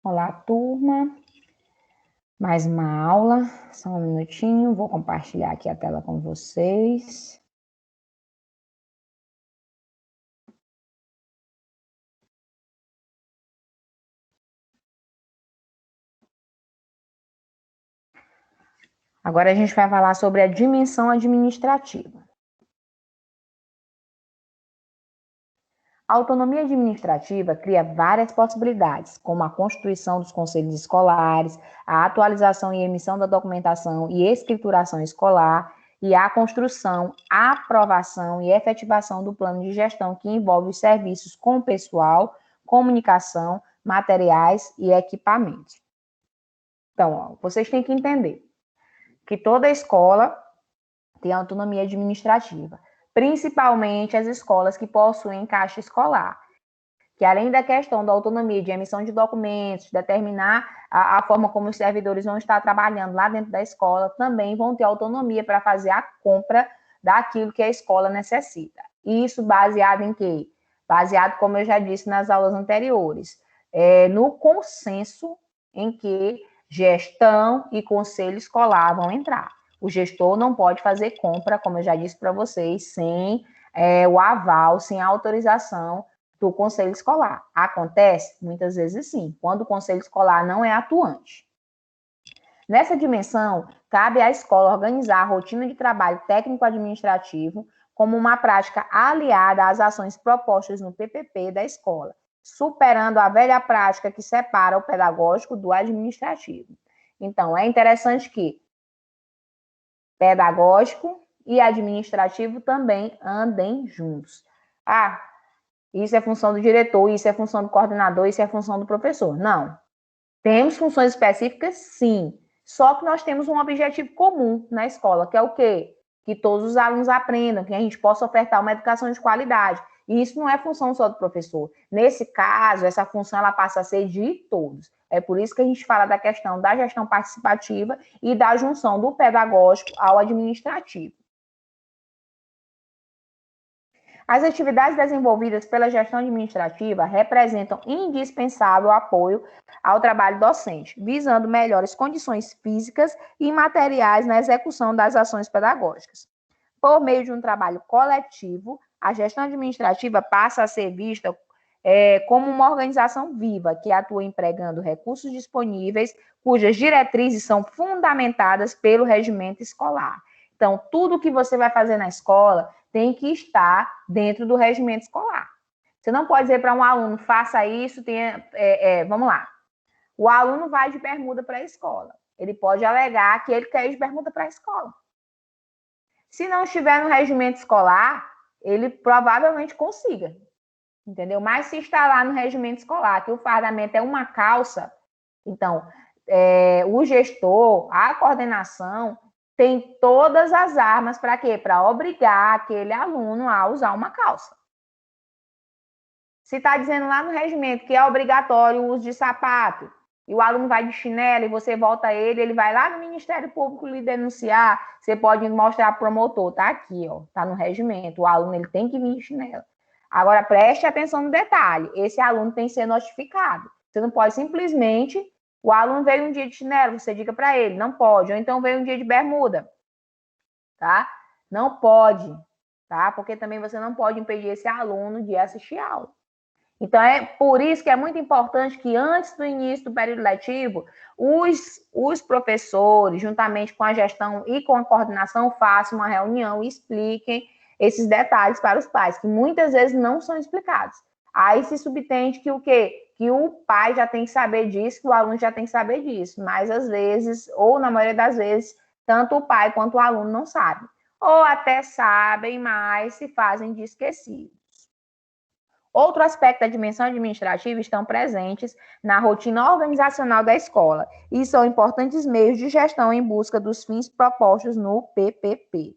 Olá, turma. Mais uma aula. Só um minutinho. Vou compartilhar aqui a tela com vocês. Agora a gente vai falar sobre a dimensão administrativa. A autonomia administrativa cria várias possibilidades, como a constituição dos conselhos escolares, a atualização e emissão da documentação e escrituração escolar, e a construção, aprovação e efetivação do plano de gestão que envolve os serviços com pessoal, comunicação, materiais e equipamentos. Então, vocês têm que entender que toda escola tem autonomia administrativa, principalmente as escolas que possuem caixa escolar, que além da questão da autonomia de emissão de documentos, determinar a forma como os servidores vão estar trabalhando lá dentro da escola, também vão ter autonomia para fazer a compra daquilo que a escola necessita. Isso baseado em quê? Baseado, como eu já disse nas aulas anteriores, no consenso em que gestão e conselho escolar vão entrar. O gestor não pode fazer compra, como eu já disse para vocês, sem o aval, sem a autorização do conselho escolar. Acontece? Muitas vezes sim, quando o conselho escolar não é atuante. Nessa dimensão, cabe à escola organizar a rotina de trabalho técnico-administrativo como uma prática aliada às ações propostas no PPP da escola, superando a velha prática que separa o pedagógico do administrativo. Então, é interessante que pedagógico e administrativo também andem juntos. Isso é função do diretor, isso é função do coordenador, isso é função do professor. Não. Temos funções específicas, sim. Só que nós temos um objetivo comum na escola, que é o quê? Que todos os alunos aprendam, que a gente possa ofertar uma educação de qualidade. E isso não é função só do professor. Nesse caso, essa função ela passa a ser de todos. É por isso que a gente fala da questão da gestão participativa e da junção do pedagógico ao administrativo. As atividades desenvolvidas pela gestão administrativa representam indispensável apoio ao trabalho docente, visando melhores condições físicas e materiais na execução das ações pedagógicas. Por meio de um trabalho coletivo, a gestão administrativa passa a ser vista como uma organização viva que atua empregando recursos disponíveis, cujas diretrizes são fundamentadas pelo regimento escolar. Então, tudo que você vai fazer na escola tem que estar dentro do regimento escolar. Você não pode dizer para um aluno, faça isso, vamos lá. O aluno vai de bermuda para a escola. Ele pode alegar que ele quer ir de bermuda para a escola. Se não estiver no regimento escolar, ele provavelmente consiga, entendeu? Mas se está lá no regimento escolar, que o fardamento é uma calça, então, o gestor, a coordenação, tem todas as armas para quê? Para obrigar aquele aluno a usar uma calça. Se está dizendo lá no regimento que é obrigatório o uso de sapato, e o aluno vai de chinelo e você volta ele vai lá no Ministério Público lhe denunciar, você pode mostrar para o promotor, tá aqui, ó, tá no regimento, o aluno ele tem que vir de chinelo. Agora, preste atenção no detalhe, esse aluno tem que ser notificado. Você não pode simplesmente, o aluno veio um dia de chinelo, você diga para ele, não pode, ou então veio um dia de bermuda, tá? Não pode, tá? Porque também você não pode impedir esse aluno de assistir a aula. Então, é por isso que é muito importante que antes do início do período letivo, os professores, juntamente com a gestão e com a coordenação, façam uma reunião e expliquem esses detalhes para os pais, que muitas vezes não são explicados. Aí se subtende que o quê? Que o pai já tem que saber disso, que o aluno já tem que saber disso, mas às vezes, ou na maioria das vezes, tanto o pai quanto o aluno não sabem. Ou até sabem, mas se fazem de esquecidos. Outro aspecto da dimensão administrativa estão presentes na rotina organizacional da escola e são importantes meios de gestão em busca dos fins propostos no PPP.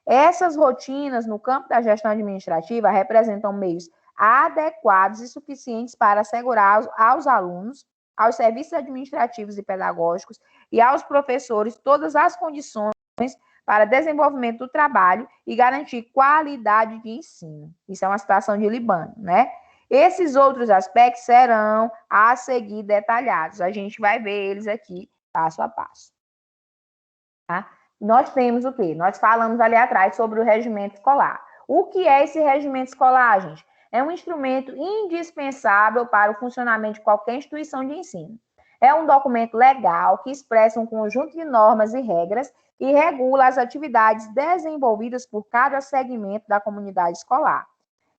Essas rotinas no campo da gestão administrativa representam meios adequados e suficientes para assegurar aos alunos, aos serviços administrativos e pedagógicos e aos professores todas as condições para desenvolvimento do trabalho e garantir qualidade de ensino. Isso é uma citação de Libânio, né? Esses outros aspectos serão a seguir detalhados. A gente vai ver eles aqui passo a passo. Tá? Nós temos o quê? Nós falamos ali atrás sobre o regimento escolar. O que é esse regimento escolar, gente? É um instrumento indispensável para o funcionamento de qualquer instituição de ensino. É um documento legal que expressa um conjunto de normas e regras e regula as atividades desenvolvidas por cada segmento da comunidade escolar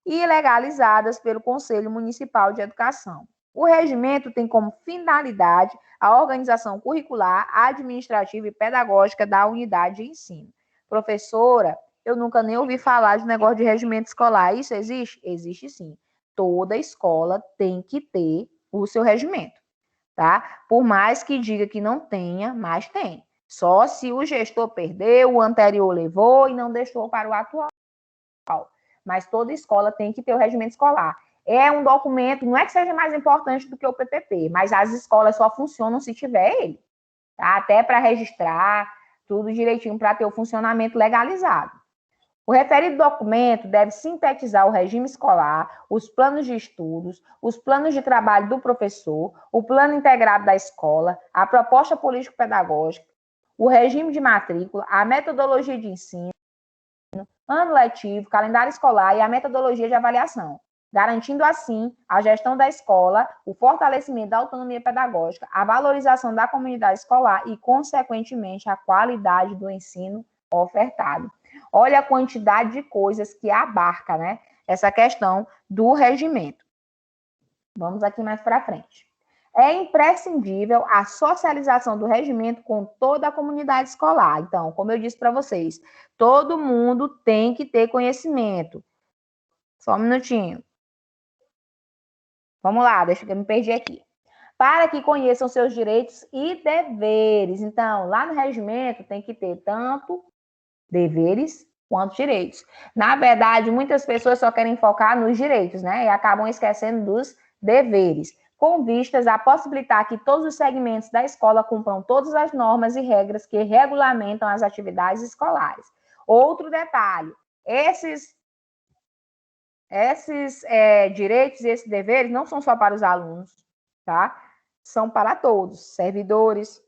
e legalizadas pelo Conselho Municipal de Educação. O regimento tem como finalidade a organização curricular, administrativa e pedagógica da unidade de ensino. Professora, eu nunca nem ouvi falar de negócio de regimento escolar. Isso existe? Existe sim. Toda escola tem que ter o seu regimento, tá? Por mais que diga que não tenha, mas tem. Só se o gestor perdeu, o anterior levou e não deixou para o atual. Mas toda escola tem que ter o regimento escolar. É um documento, não é que seja mais importante do que o PPP, mas as escolas só funcionam se tiver ele, tá? Até para registrar, tudo direitinho para ter o funcionamento legalizado. O referido documento deve sintetizar o regime escolar, os planos de estudos, os planos de trabalho do professor, o plano integrado da escola, a proposta político-pedagógica, o regime de matrícula, a metodologia de ensino, ano letivo, calendário escolar e a metodologia de avaliação, garantindo assim a gestão da escola, o fortalecimento da autonomia pedagógica, a valorização da comunidade escolar e, consequentemente, a qualidade do ensino ofertado. Olha a quantidade de coisas que abarca, né, essa questão do regimento. Vamos aqui mais para frente. É imprescindível a socialização do regimento com toda a comunidade escolar. Então, como eu disse para vocês, todo mundo tem que ter conhecimento. Só um minutinho. Vamos lá, deixa que eu me perdi aqui. Para que conheçam seus direitos e deveres. Então, lá no regimento tem que ter tanto deveres quanto direitos. Na verdade, muitas pessoas só querem focar nos direitos, né? E acabam esquecendo dos deveres, com vistas a possibilitar que todos os segmentos da escola cumpram todas as normas e regras que regulamentam as atividades escolares. Outro detalhe, esses direitos e esses deveres não são só para os alunos, tá? São para todos, servidores,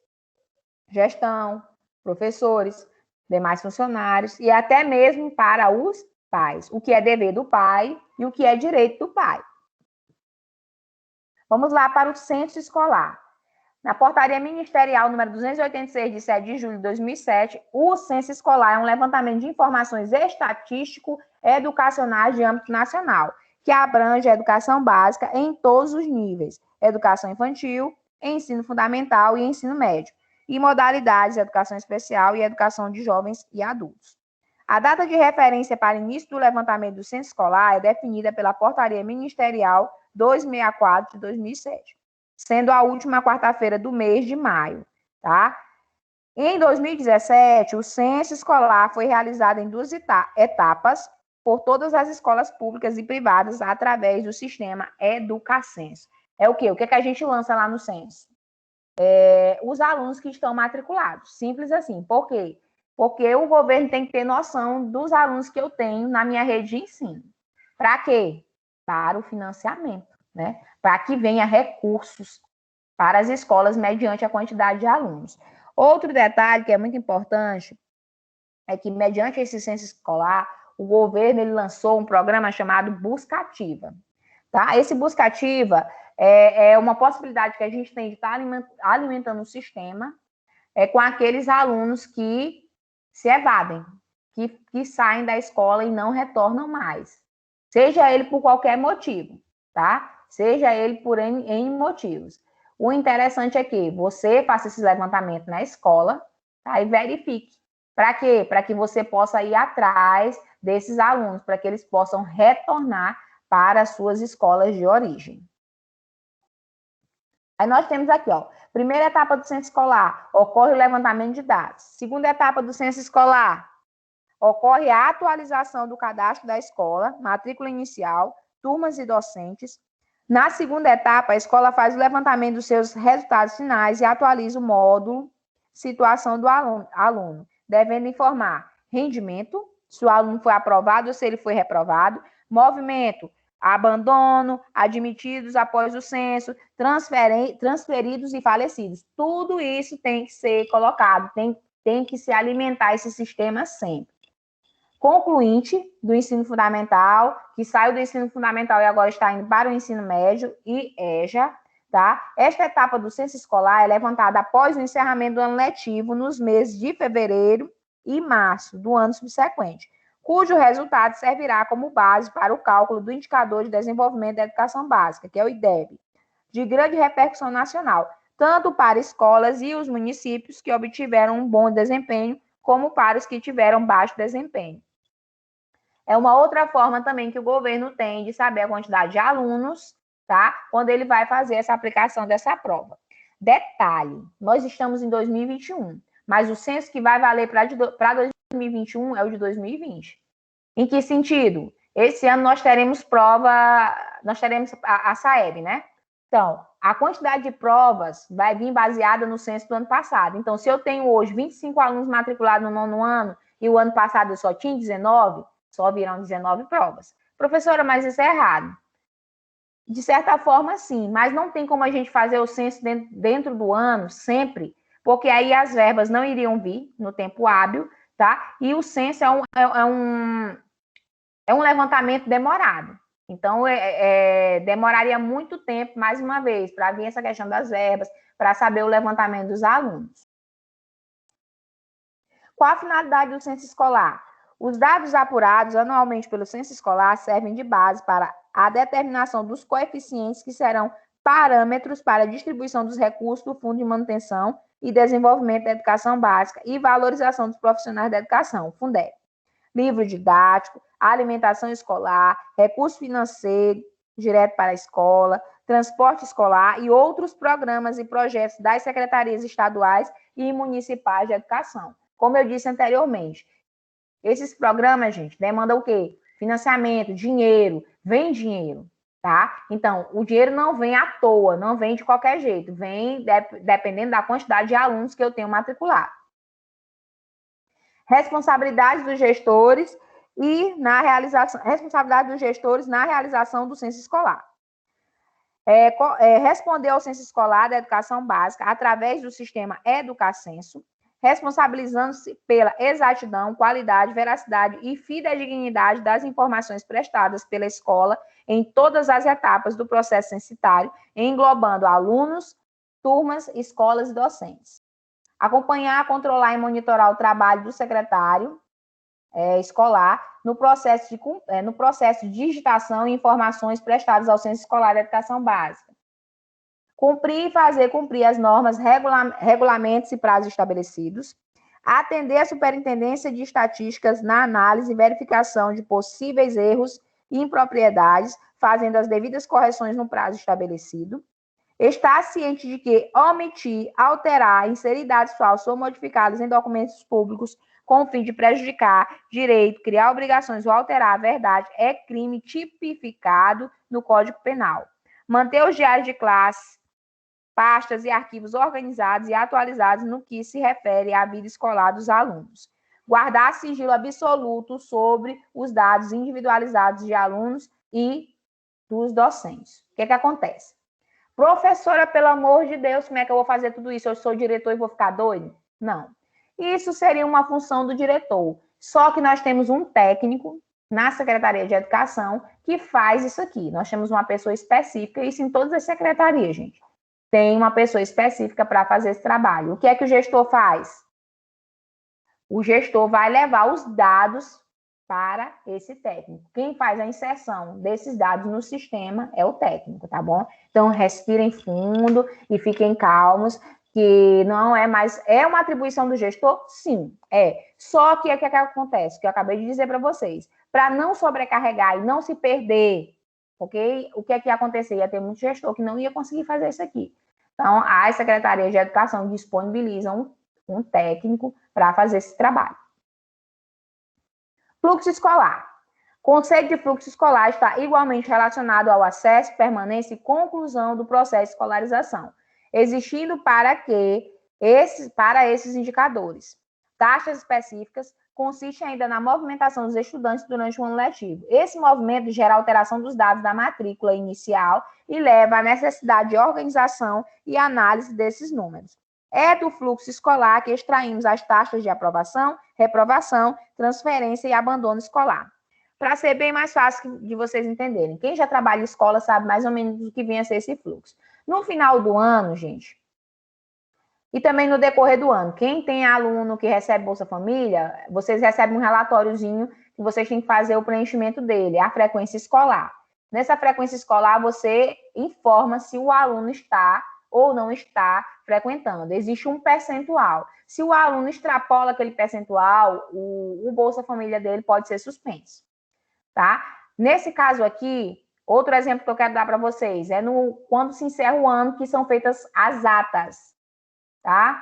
gestão, professores, demais funcionários e até mesmo para os pais. O que é dever do pai e o que é direito do pai. Vamos lá para o censo escolar. Na portaria ministerial número 286, de 7 de julho de 2007, o censo escolar é um levantamento de informações estatístico-educacionais de âmbito nacional, que abrange a educação básica em todos os níveis, educação infantil, ensino fundamental e ensino médio, e modalidades de educação especial e educação de jovens e adultos. A data de referência para início do levantamento do censo escolar é definida pela portaria ministerial 264 de 2007. Sendo a última quarta-feira do mês de maio, tá? Em 2017, o censo escolar foi realizado em 2 etapas por todas as escolas públicas e privadas através do sistema Educacenso. É o quê? O que a gente lança lá no censo? Os alunos que estão matriculados. Simples assim. Por quê? Porque o governo tem que ter noção dos alunos que eu tenho na minha rede de ensino. Para quê? Para o financiamento, né? Para que venha recursos para as escolas mediante a quantidade de alunos. Outro detalhe que é muito importante é que, mediante esse censo escolar, o governo ele lançou um programa chamado Busca Ativa. Tá? Esse Busca Ativa é uma possibilidade que a gente tem de estar alimentando o sistema com aqueles alunos que se evadem, que saem da escola e não retornam mais. Seja ele por qualquer motivo, tá? Seja ele por N motivos. O interessante é que você faça esse levantamento na escola, tá? E verifique. Para quê? Para que você possa ir atrás desses alunos, para que eles possam retornar para as suas escolas de origem. Aí nós temos aqui, ó, primeira etapa do censo escolar, ocorre o levantamento de dados. Segunda etapa do censo escolar, ocorre a atualização do cadastro da escola, matrícula inicial, turmas e docentes. Na segunda etapa, a escola faz o levantamento dos seus resultados finais e atualiza o módulo situação do aluno, devendo informar rendimento, se o aluno foi aprovado ou se ele foi reprovado, movimento, abandono, admitidos após o censo, transferidos e falecidos. Tudo isso tem que ser colocado, tem que se alimentar esse sistema sempre. Concluinte do ensino fundamental, que saiu do ensino fundamental e agora está indo para o ensino médio, e EJA, tá? Esta etapa do censo escolar é levantada após o encerramento do ano letivo, nos meses de fevereiro e março do ano subsequente, cujo resultado servirá como base para o cálculo do Indicador de Desenvolvimento da Educação Básica, que é o IDEB, de grande repercussão nacional, tanto para escolas e os municípios que obtiveram um bom desempenho, como para os que tiveram baixo desempenho. É uma outra forma também que o governo tem de saber a quantidade de alunos, tá? Quando ele vai fazer essa aplicação dessa prova. Detalhe, nós estamos em 2021, mas o censo que vai valer para 2021 é o de 2020. Em que sentido? Esse ano nós teremos a SAEB, né? Então, a quantidade de provas vai vir baseada no censo do ano passado. Então, se eu tenho hoje 25 alunos matriculados no 9º ano e o ano passado eu só tinha 19, só virão 19 provas. Professora, mas isso é errado. De certa forma, sim, mas não tem como a gente fazer o censo dentro do ano, sempre, porque aí as verbas não iriam vir no tempo hábil, tá? E o censo é um levantamento demorado. Então, demoraria muito tempo, mais uma vez, para vir essa questão das verbas, para saber o levantamento dos alunos. Qual a finalidade do censo escolar? Os dados apurados anualmente pelo censo escolar servem de base para a determinação dos coeficientes que serão parâmetros para a distribuição dos recursos do Fundo de Manutenção e Desenvolvimento da Educação Básica e Valorização dos Profissionais da Educação, Fundeb. Livro didático, alimentação escolar, recurso financeiro direto para a escola, transporte escolar e outros programas e projetos das secretarias estaduais e municipais de educação. Como eu disse anteriormente, esses programas, gente, demandam o quê? Financiamento, dinheiro, vem dinheiro, tá? Então, o dinheiro não vem à toa, não vem de qualquer jeito, vem dependendo da quantidade de alunos que eu tenho matriculado. Responsabilidade dos gestores na realização do censo escolar. Responder ao censo escolar da educação básica através do sistema EducaCenso, responsabilizando-se pela exatidão, qualidade, veracidade e fidedignidade das informações prestadas pela escola em todas as etapas do processo censitário, englobando alunos, turmas, escolas e docentes. Acompanhar, controlar e monitorar o trabalho do secretário escolar no processo de digitação e informações prestadas ao censo escolar da educação básica. Cumprir e fazer cumprir as normas, regulamentos e prazos estabelecidos. Atender a superintendência de estatísticas na análise e verificação de possíveis erros e impropriedades, fazendo as devidas correções no prazo estabelecido. Estar ciente de que omitir, alterar, inserir dados falsos ou modificados em documentos públicos com o fim de prejudicar direito, criar obrigações ou alterar a verdade é crime tipificado no Código Penal. Manter os diários de classe, pastas e arquivos organizados e atualizados no que se refere à vida escolar dos alunos. Guardar sigilo absoluto sobre os dados individualizados de alunos e dos docentes. O que acontece? Professora, pelo amor de Deus, como é que eu vou fazer tudo isso? Eu sou diretor e vou ficar doido? Não. Isso seria uma função do diretor. Só que nós temos um técnico na Secretaria de Educação que faz isso aqui. Nós temos uma pessoa específica, isso em todas as secretarias, gente. Tem uma pessoa específica para fazer esse trabalho. O que é que o gestor faz? O gestor vai levar os dados para esse técnico. Quem faz a inserção desses dados no sistema é o técnico, tá bom? Então, respirem fundo e fiquem calmos, que não é mais... É uma atribuição do gestor? Sim, é. Só que o que acontece? Que eu acabei de dizer para vocês. Para não sobrecarregar e não se perder, ok? O que é que ia acontecer? Ia ter muito gestor que não ia conseguir fazer isso aqui. Então, as secretarias de educação disponibilizam um técnico para fazer esse trabalho. Fluxo escolar. O conceito de fluxo escolar está igualmente relacionado ao acesso, permanência e conclusão do processo de escolarização, existindo para esses indicadores taxas específicas, consiste ainda na movimentação dos estudantes durante o ano letivo. Esse movimento gera alteração dos dados da matrícula inicial e leva à necessidade de organização e análise desses números. É do fluxo escolar que extraímos as taxas de aprovação, reprovação, transferência e abandono escolar. Para ser bem mais fácil de vocês entenderem, quem já trabalha em escola sabe mais ou menos o que vem a ser esse fluxo. No final do ano, gente, e também no decorrer do ano, quem tem aluno que recebe Bolsa Família, vocês recebem um relatóriozinho que vocês têm que fazer o preenchimento dele, a frequência escolar. Nessa frequência escolar, você informa se o aluno está ou não está frequentando. Existe um percentual. Se o aluno extrapola aquele percentual, o Bolsa Família dele pode ser suspenso. Tá? Nesse caso aqui, outro exemplo que eu quero dar para vocês é quando se encerra o ano, que são feitas as atas. Tá?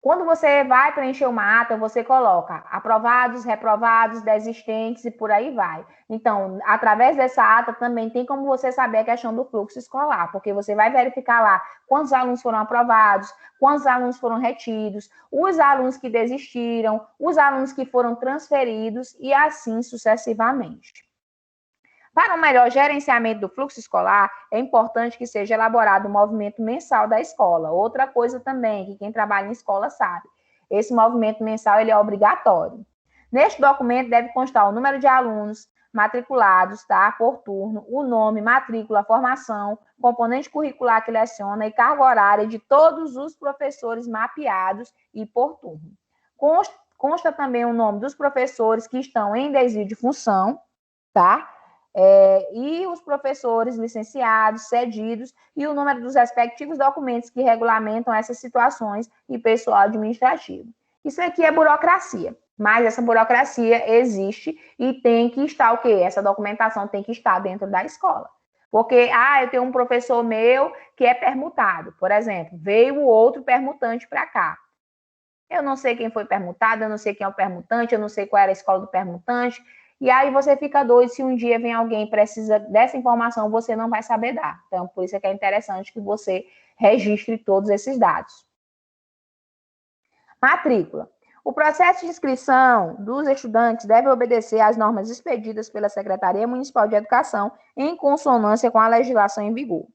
Quando você vai preencher uma ata, você coloca aprovados, reprovados, desistentes e por aí vai. Então, através dessa ata também tem como você saber a questão do fluxo escolar, porque você vai verificar lá quantos alunos foram aprovados, quantos alunos foram retidos, os alunos que desistiram, os alunos que foram transferidos e assim sucessivamente. Para um melhor gerenciamento do fluxo escolar, é importante que seja elaborado um movimento mensal da escola. Outra coisa também, que quem trabalha em escola sabe, esse movimento mensal ele é obrigatório. Neste documento deve constar o número de alunos matriculados, tá, por turno, o nome, matrícula, formação, componente curricular que leciona e carga horária de todos os professores mapeados e por turno. Consta também o nome dos professores que estão em desvio de função, tá? E os professores licenciados, cedidos, e o número dos respectivos documentos que regulamentam essas situações e pessoal administrativo. Isso aqui é burocracia, mas essa burocracia existe e tem que estar o quê? Essa documentação tem que estar dentro da escola. Porque, eu tenho um professor meu que é permutado, por exemplo, veio o outro permutante para cá. Eu não sei quem foi permutado, eu não sei quem é o permutante, eu não sei qual era a escola do permutante, e aí você fica doido se um dia vem alguém e precisa dessa informação, você não vai saber dar. Então, por isso é que é interessante que você registre todos esses dados. Matrícula. O processo de inscrição dos estudantes deve obedecer às normas expedidas pela Secretaria Municipal de Educação em consonância com a legislação em vigor.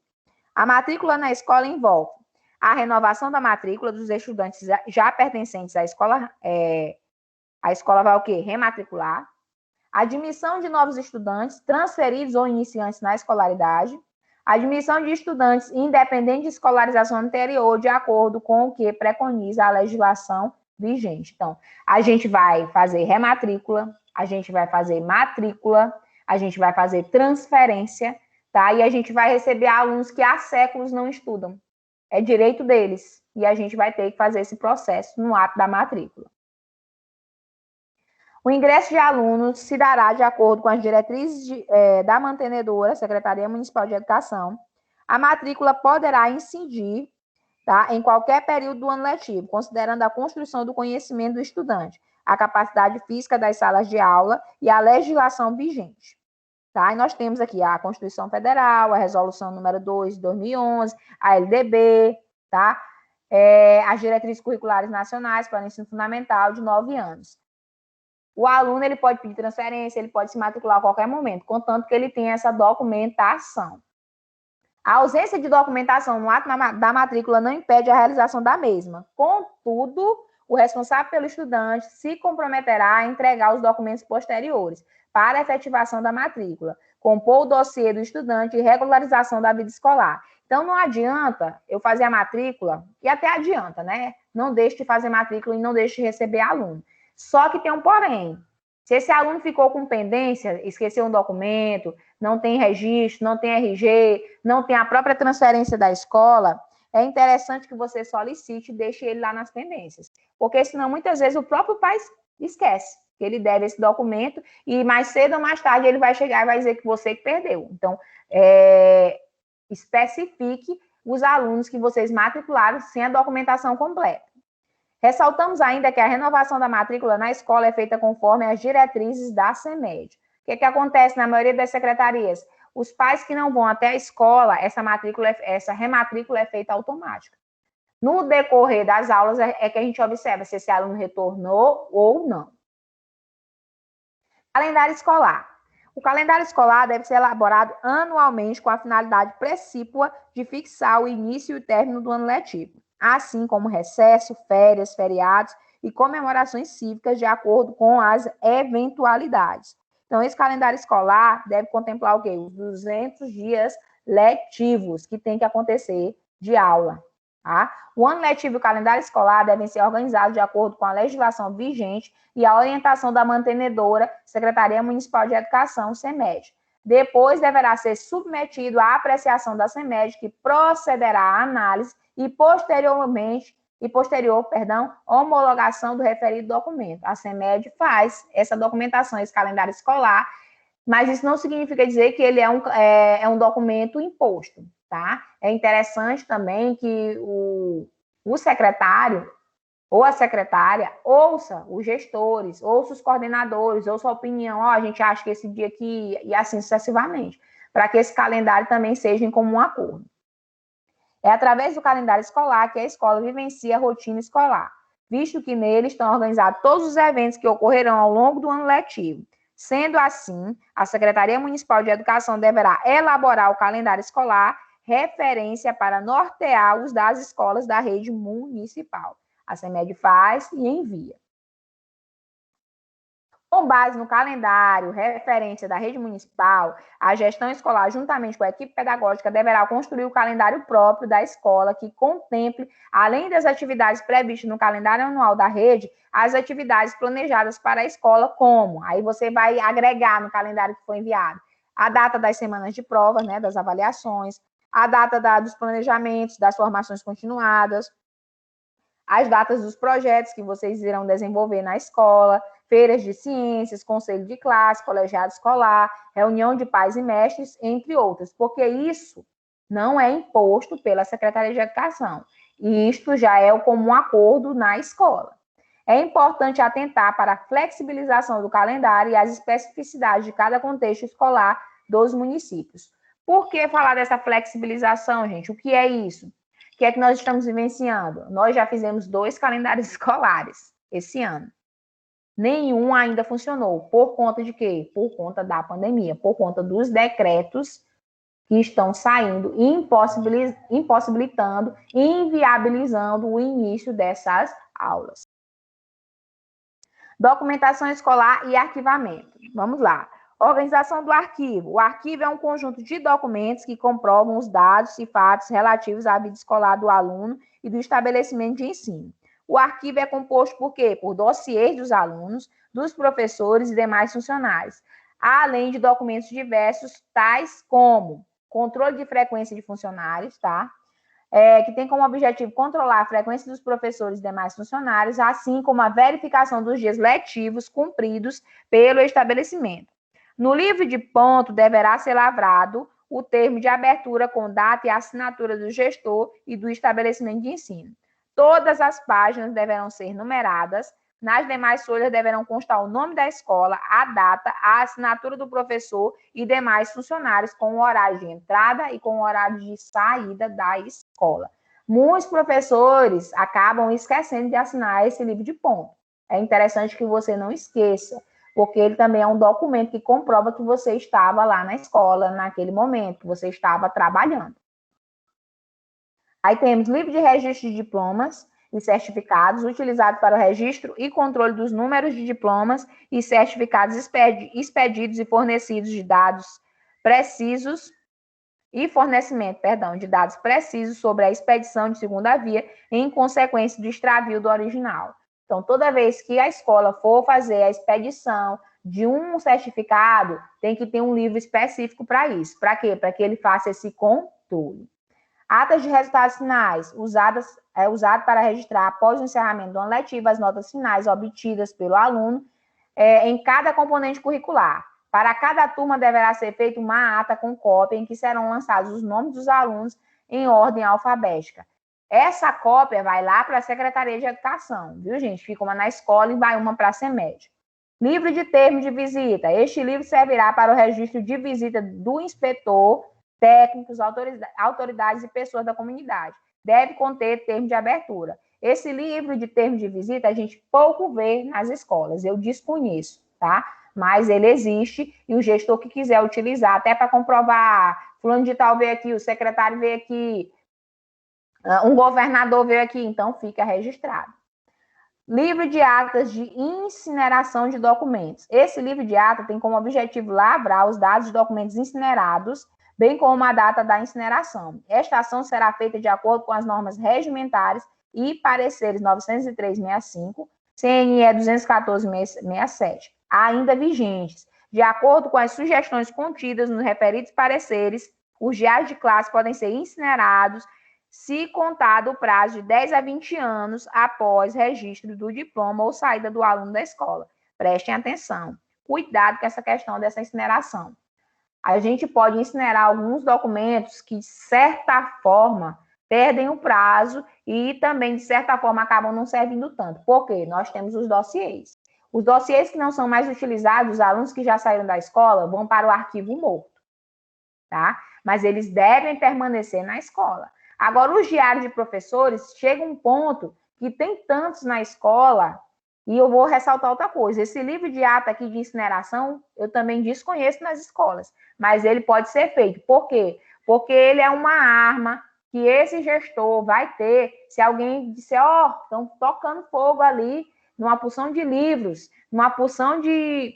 A matrícula na escola envolve a renovação da matrícula dos estudantes já pertencentes à escola. A escola vai o quê? Rematricular. Admissão de novos estudantes transferidos ou iniciantes na escolaridade, admissão de estudantes independente de escolarização anterior, de acordo com o que preconiza a legislação vigente. Então, a gente vai fazer rematrícula, a gente vai fazer matrícula, a gente vai fazer transferência, tá? E a gente vai receber alunos que há séculos não estudam. É direito deles. E a gente vai ter que fazer esse processo no ato da matrícula. O ingresso de alunos se dará de acordo com as diretrizes da mantenedora, Secretaria Municipal de Educação. A matrícula poderá incidir, tá, em qualquer período do ano letivo, considerando a construção do conhecimento do estudante, a capacidade física das salas de aula e a legislação vigente. Tá? E nós temos aqui a Constituição Federal, a Resolução número 2 de 2011, a LDB, tá? As diretrizes curriculares nacionais para o ensino fundamental de 9 anos. O aluno ele pode pedir transferência, ele pode se matricular a qualquer momento, contanto que ele tenha essa documentação. A ausência de documentação no ato da matrícula não impede a realização da mesma. Contudo, o responsável pelo estudante se comprometerá a entregar os documentos posteriores para a efetivação da matrícula, compor o dossiê do estudante e regularização da vida escolar. Então, não adianta eu fazer a matrícula, e até adianta, né? Não deixe de fazer matrícula e não deixe de receber aluno. Só que tem um porém. Se esse aluno ficou com pendência, esqueceu um documento, não tem registro, não tem RG, não tem a própria transferência da escola, é interessante que você solicite e deixe ele lá nas pendências. Porque senão, muitas vezes, o próprio pai esquece que ele deve esse documento e mais cedo ou mais tarde ele vai chegar e vai dizer que você que perdeu. Então, especifique os alunos que vocês matricularam sem a documentação completa. Ressaltamos ainda que a renovação da matrícula na escola é feita conforme as diretrizes da CEMED. O que acontece na maioria das secretarias? Os pais que não vão até a escola, essa rematrícula é feita automática. No decorrer das aulas é que a gente observa se esse aluno retornou ou não, Calendário escolar. O calendário escolar deve ser elaborado anualmente com a finalidade precípua de fixar o início e o término do ano letivo, assim como recesso, férias, feriados e comemorações cívicas de acordo com as eventualidades. Então, esse calendário escolar deve contemplar o quê? Os 200 dias letivos que tem que acontecer de aula. Tá? O ano letivo e o calendário escolar devem ser organizados de acordo com a legislação vigente e a orientação da mantenedora, Secretaria Municipal de Educação, SEMED. Depois deverá ser submetido à apreciação da SEMED, que procederá à análise e posterior, homologação do referido documento. A SEMED faz essa documentação, esse calendário escolar, mas isso não significa dizer que ele é um documento imposto, tá? É interessante também que o secretário ou a secretária ouça os gestores, ouça os coordenadores, ouça a opinião, a gente acha que esse dia aqui, e assim sucessivamente, para que esse calendário também seja em comum acordo. É através do calendário escolar que a escola vivencia a rotina escolar, visto que nele estão organizados todos os eventos que ocorrerão ao longo do ano letivo. Sendo assim, a Secretaria Municipal de Educação deverá elaborar o calendário escolar, referência para nortear os das escolas da rede municipal. A SEMED faz e envia. Com base no calendário, referência da rede municipal, a gestão escolar, juntamente com a equipe pedagógica, deverá construir o calendário próprio da escola, que contemple, além das atividades previstas no calendário anual da rede, as atividades planejadas para a escola, como, aí você vai agregar no calendário que foi enviado, a data das semanas de provas, né, das avaliações, a data dos planejamentos, das formações continuadas, as datas dos projetos que vocês irão desenvolver na escola, feiras de ciências, conselho de classe, colegiado escolar, reunião de pais e mestres, entre outras, porque isso não é imposto pela Secretaria de Educação. E isto já é o comum acordo na escola. É importante atentar para a flexibilização do calendário e as especificidades de cada contexto escolar dos municípios. Por que falar dessa flexibilização, gente? O que é isso? O que é que nós estamos vivenciando? Nós já fizemos 2 calendários escolares esse ano. Nenhum ainda funcionou. Por conta de quê? Por conta da pandemia, por conta dos decretos que estão saindo, impossibilitando, inviabilizando o início dessas aulas. Documentação escolar e arquivamento. Vamos lá. Organização do arquivo. O arquivo é um conjunto de documentos que comprovam os dados e fatos relativos à vida escolar do aluno e do estabelecimento de ensino. O arquivo é composto por quê? Por dossiês dos alunos, dos professores e demais funcionários, além de documentos diversos, tais como controle de frequência de funcionários, tá? Que tem como objetivo controlar a frequência dos professores e demais funcionários, assim como a verificação dos dias letivos cumpridos pelo estabelecimento. No livro de ponto, deverá ser lavrado o termo de abertura com data e assinatura do gestor e do estabelecimento de ensino. Todas as páginas deverão ser numeradas. Nas demais folhas deverão constar o nome da escola, a data, a assinatura do professor e demais funcionários, com o horário de entrada e com o horário de saída da escola. Muitos professores acabam esquecendo de assinar esse livro de ponto. É interessante que você não esqueça, porque ele também é um documento que comprova que você estava lá na escola naquele momento, que você estava trabalhando. Aí temos livro de registro de diplomas e certificados, utilizado para o registro e controle dos números de diplomas e certificados expedidos e fornecidos de dados precisos e fornecimento, de dados precisos sobre a expedição de segunda via em consequência do extravio do original. Então, toda vez que a escola for fazer a expedição de um certificado, tem que ter um livro específico para isso. Para quê? Para que ele faça esse controle. Atas de resultados finais, usado para registrar, após o encerramento do ano letivo, as notas finais obtidas pelo aluno em cada componente curricular. Para cada turma, deverá ser feita uma ata com cópia em que serão lançados os nomes dos alunos em ordem alfabética. Essa cópia vai lá para a Secretaria de Educação, viu, gente? Fica uma na escola e vai uma para a SEMED. Livro de termo de visita. Este livro servirá para o registro de visita do inspetor, técnicos, autoridades e pessoas da comunidade. Deve conter termo de abertura. Esse livro de termo de visita a gente pouco vê nas escolas, eu desconheço, tá? Mas ele existe e o gestor que quiser utilizar, até para comprovar, fulano de tal veio aqui, o secretário veio aqui, um governador veio aqui, então fica registrado. Livro de atas de incineração de documentos. Esse livro de ata tem como objetivo lavrar os dados de documentos incinerados, bem como a data da incineração. Esta ação será feita de acordo com as normas regimentares e pareceres 903/65, CNE 214/67, ainda vigentes. De acordo com as sugestões contidas nos referidos pareceres, os diários de classe podem ser incinerados se contado o prazo de 10 a 20 anos após registro do diploma ou saída do aluno da escola. Prestem atenção. Cuidado com essa questão dessa incineração. A gente pode incinerar alguns documentos que, de certa forma, perdem o prazo e também, de certa forma, acabam não servindo tanto. Por quê? Nós temos os dossiês. Os dossiês que não são mais utilizados, os alunos que já saíram da escola, vão para o arquivo morto, tá? Mas eles devem permanecer na escola. Agora, os diários de professores, chega um ponto que tem tantos na escola, e eu vou ressaltar outra coisa, esse livro de ata aqui de incineração, eu também desconheço nas escolas, mas ele pode ser feito. Por quê? Porque ele é uma arma que esse gestor vai ter, se alguém disser, estão tocando fogo ali, numa porção de livros, numa porção de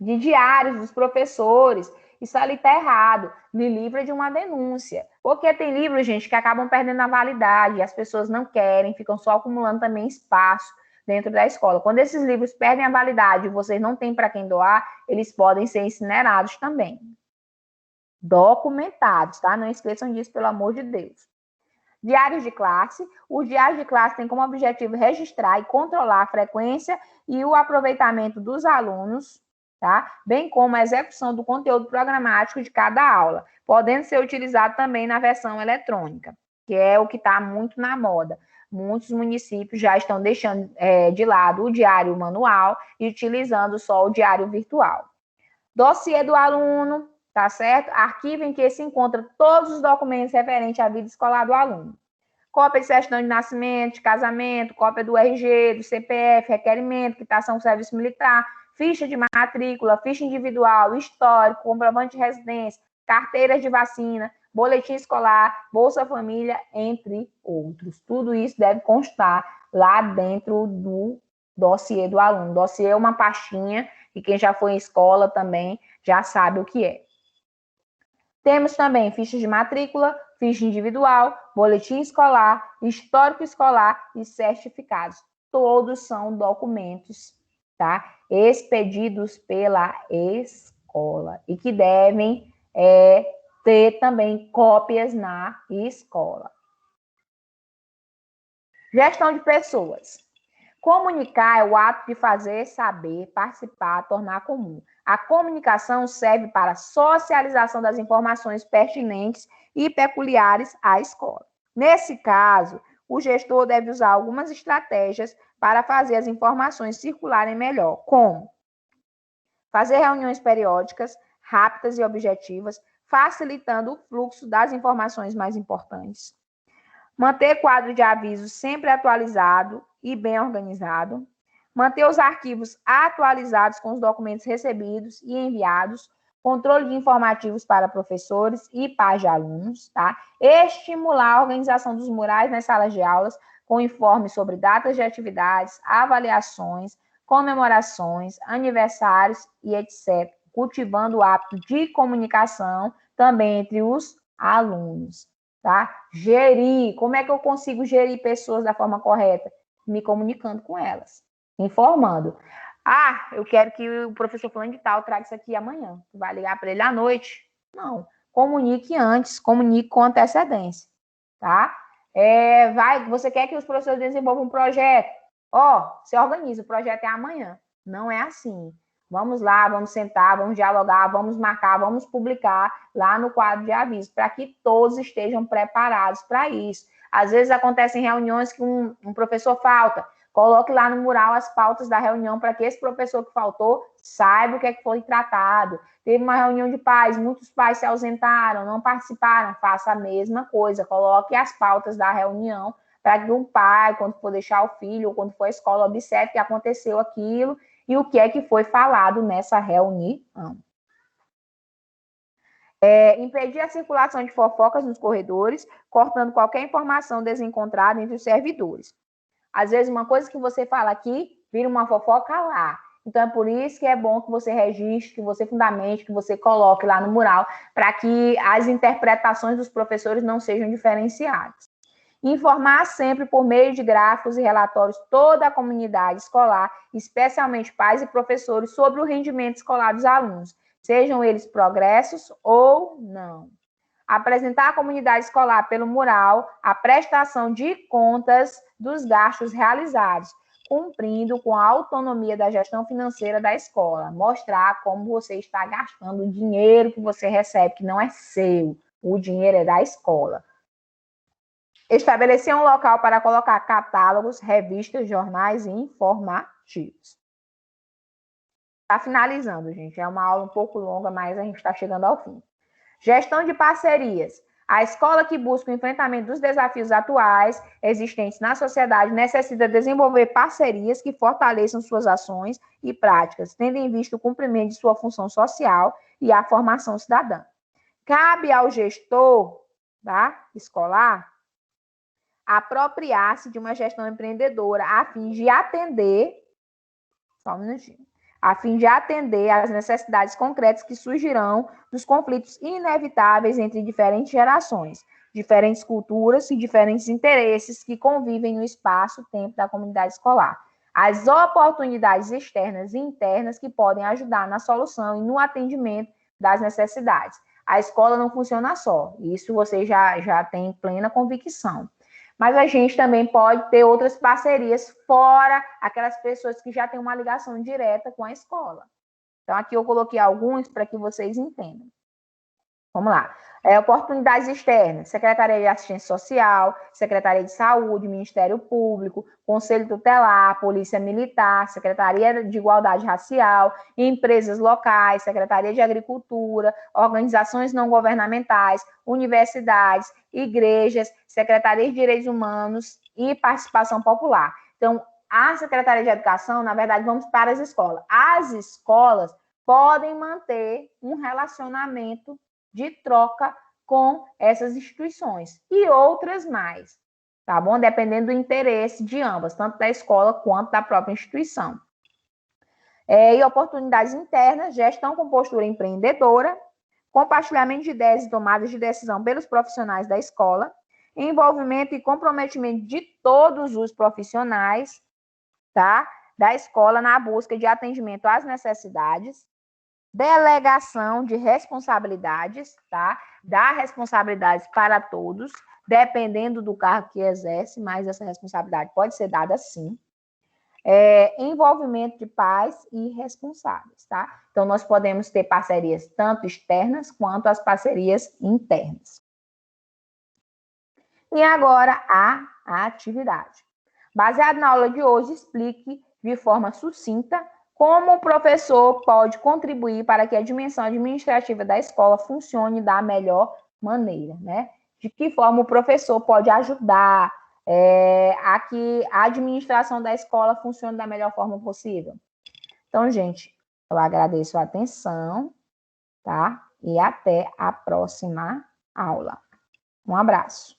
diários dos professores, isso ali está errado, me livra de uma denúncia. Porque tem livros, gente, que acabam perdendo a validade, as pessoas não querem, ficam só acumulando também espaço dentro da escola. Quando esses livros perdem a validade e vocês não têm para quem doar, eles podem ser incinerados também. Documentados, tá? Não esqueçam disso, pelo amor de Deus. Diários de classe. Os diários de classe têm como objetivo registrar e controlar a frequência e o aproveitamento dos alunos, tá? Bem como a execução do conteúdo programático de cada aula, podendo ser utilizado também na versão eletrônica, que é o que está muito na moda. Muitos municípios já estão deixando de lado o diário manual e utilizando só o diário virtual. Dossiê do aluno, tá certo? Arquivo em que se encontram todos os documentos referentes à vida escolar do aluno. Cópia de certidão de nascimento, de casamento, cópia do RG, do CPF, requerimento, quitação do serviço militar, ficha de matrícula, ficha individual, histórico, comprovante de residência, carteiras de vacina, boletim escolar, Bolsa Família, entre outros. Tudo isso deve constar lá dentro do dossiê do aluno. Dossiê é uma pastinha e quem já foi em escola também já sabe o que é. Temos também ficha de matrícula, ficha individual, boletim escolar, histórico escolar e certificados. Todos são documentos, tá? Expedidos pela escola e que devem ter também cópias na escola. Gestão de pessoas. Comunicar é o ato de fazer, saber, participar, tornar comum. A comunicação serve para a socialização das informações pertinentes e peculiares à escola. Nesse caso, o gestor deve usar algumas estratégias para fazer as informações circularem melhor, como fazer reuniões periódicas, rápidas e objetivas, facilitando o fluxo das informações mais importantes. Manter quadro de avisos sempre atualizado e bem organizado. Manter os arquivos atualizados com os documentos recebidos e enviados. Controle de informativos para professores e pais de alunos, tá? Estimular a organização dos murais nas salas de aulas com informes sobre datas de atividades, avaliações, comemorações, aniversários e etc. Cultivando o hábito de comunicação também entre os alunos. Tá? Gerir, como é que eu consigo gerir pessoas da forma correta? Me comunicando com elas, informando. Eu quero que o professor fulano de tal traga isso aqui amanhã. Tu vai ligar para ele à noite? Não. Comunique antes, comunique com antecedência, tá? Você quer que os professores desenvolvam um projeto? Você organiza, o projeto é amanhã. Não é assim. Vamos lá, vamos sentar, vamos dialogar, vamos marcar, vamos publicar lá no quadro de aviso, para que todos estejam preparados para isso. Às vezes acontecem reuniões que um professor falta. Coloque lá no mural as pautas da reunião para que esse professor que faltou saiba o que é que foi tratado. Teve uma reunião de pais, muitos pais se ausentaram, não participaram. Faça a mesma coisa, coloque as pautas da reunião para que o pai, quando for deixar o filho ou quando for à escola, observe que aconteceu aquilo e o que é que foi falado nessa reunião. Impedir a circulação de fofocas nos corredores, cortando qualquer informação desencontrada entre os servidores. Às vezes, uma coisa que você fala aqui, vira uma fofoca lá. Então, é por isso que é bom que você registre, que você fundamente, que você coloque lá no mural, para que as interpretações dos professores não sejam diferenciadas. Informar sempre por meio de gráficos e relatórios toda a comunidade escolar, especialmente pais e professores, sobre o rendimento escolar dos alunos, sejam eles progressos ou não. Apresentar à comunidade escolar pelo mural a prestação de contas dos gastos realizados, cumprindo com a autonomia da gestão financeira da escola. Mostrar como você está gastando o dinheiro que você recebe, que não é seu, o dinheiro é da escola. Estabelecer um local para colocar catálogos, revistas, jornais e informativos. Está finalizando, gente. É uma aula um pouco longa, mas a gente está chegando ao fim. Gestão de parcerias. A escola que busca o enfrentamento dos desafios atuais existentes na sociedade necessita desenvolver parcerias que fortaleçam suas ações e práticas, tendo em vista o cumprimento de sua função social e a formação cidadã. Cabe ao gestor, tá, escolar apropriar-se de uma gestão empreendedora a fim de atender, só um minutinho, a fim de atender às necessidades concretas que surgirão dos conflitos inevitáveis entre diferentes gerações, diferentes culturas e diferentes interesses que convivem no espaço-tempo da comunidade escolar. As oportunidades externas e internas que podem ajudar na solução e no atendimento das necessidades. A escola não funciona só, isso você já tem plena convicção. Mas a gente também pode ter outras parcerias fora aquelas pessoas que já têm uma ligação direta com a escola. Então, aqui eu coloquei alguns para que vocês entendam. Vamos lá. Oportunidades externas, Secretaria de Assistência Social, Secretaria de Saúde, Ministério Público, Conselho Tutelar, Polícia Militar, Secretaria de Igualdade Racial, empresas locais, Secretaria de Agricultura, organizações não governamentais, universidades, igrejas, Secretaria de Direitos Humanos e Participação Popular. Então, a Secretaria de Educação, na verdade, vamos para as escolas. As escolas podem manter um relacionamento de troca com essas instituições e outras mais, tá bom? Dependendo do interesse de ambas, tanto da escola quanto da própria instituição. E oportunidades internas, gestão com postura empreendedora, compartilhamento de ideias e tomadas de decisão pelos profissionais da escola, envolvimento e comprometimento de todos os profissionais, tá? Da escola na busca de atendimento às necessidades, delegação de responsabilidades, tá? Dar responsabilidades para todos, dependendo do cargo que exerce, mas essa responsabilidade pode ser dada sim. Envolvimento de pais e responsáveis, tá? Então, nós podemos ter parcerias tanto externas quanto as parcerias internas. E agora, a atividade. Baseado na aula de hoje, explique de forma sucinta como o professor pode contribuir para que a dimensão administrativa da escola funcione da melhor maneira, né? De que forma o professor pode ajudar a que a administração da escola funcione da melhor forma possível. Então, gente, eu agradeço a atenção, tá? E até a próxima aula. Um abraço.